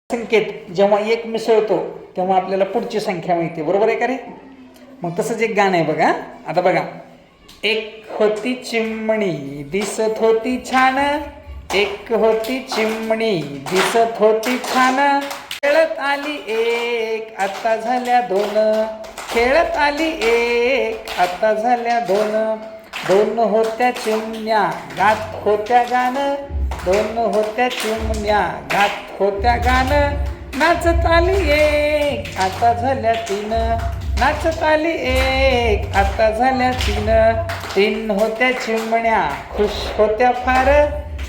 संकेत जेव्हा एक मिसळतो तेव्हा आपल्याला पुढची संख्या मिळते, बरोबर आहे का रे? मग तसंच एक गाणं आहे बघा. आता बघा, एक होती चिमणी दिसत होती छान, एक होती चिमणी दिसत होती छान, खेळत आली एक आता झाल्या दोन, खेळत आली एक आता झाल्या दोन, दोन होत्या चिमण्या गात होत्या गाणं, दोन होत्या चिमण्या गात होत्या गाणं, नाचत आली एक आता झाल्या तीन, नाचत आली एक आता झाल्या तीन, तीन होत्या चिमण्या खुश होत्या फार,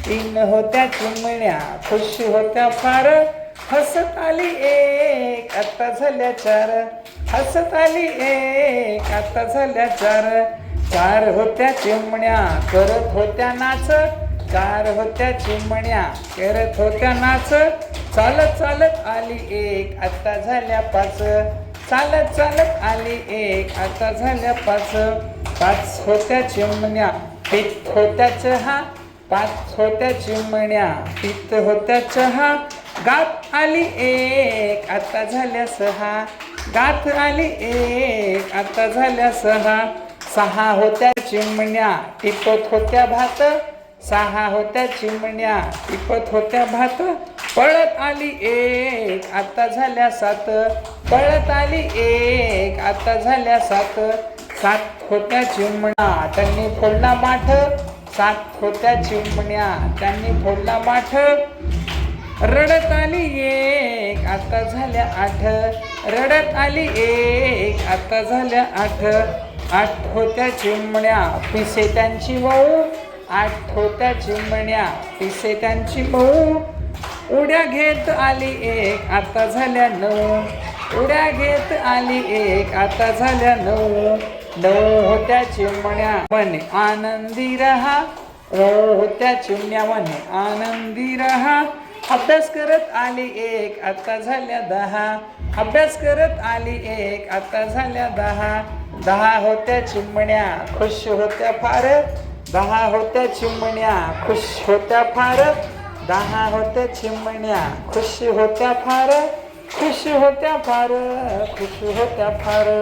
तीन होत्या चिमण्या खुश होत्या फार, हसत आली एक आता झाल्या चार, हसत आली एक आता झाल्या चार, चार होत्या चिमण्या करत होत्या नाच, चार होत्या चिमण्या करत होत्या नाच, चालत चालत आली एक आता झाल्या पाच, चालत चालत आली एक आता झाल्या पाच, पाच होत्या चिमण्या पीत होत्या चहा, पाच होत्या चिमण्या पीत होत्या चहा, गात आली एक आता झाल्या सहा, गात आली एक आता झाल्या सहा, सहा होत्या चिमण्या टिपत होत्या भात, सहा होत्या चिमण्या टिपत होत्या भात, पळत आली एक आता झाल्या सात, पळत आली एक आता झाल्या सात, सात होत्या चिमण्या त्यांनी फोडला माठ, सात होत्या चिमण्या त्यांनी फोडला माठ, रडत आली एक आता झाल्या आठ, रडत आली एक आता झाल्या आठ, आठ होत्या चिमण्या पिसे त्यांची मऊ, आठ होत्या चिमण्या पिसे त्यांची मऊ, उड्या घेत आली एक आता झाल्या नऊ, उड्या घेत आली एक आता झाल्या नऊ, नऊ होत्या चिमण्या म्हणे आनंदी रहा, नऊ होत्या चिमण्या म्हणे आनंदी रहा, अभ्यास करत आली एक आता झाल्या दहा, अभ्यास करत आली एक आता झाल्या दहा, दहा होत्या चिमण्या खुश होत्या फार, दहा होत्या चिमण्या खुश होत्या फार, दहा होत्या चिमण्या खुश होत्या फार, खुश होत्या फार, खुश होत्या फार.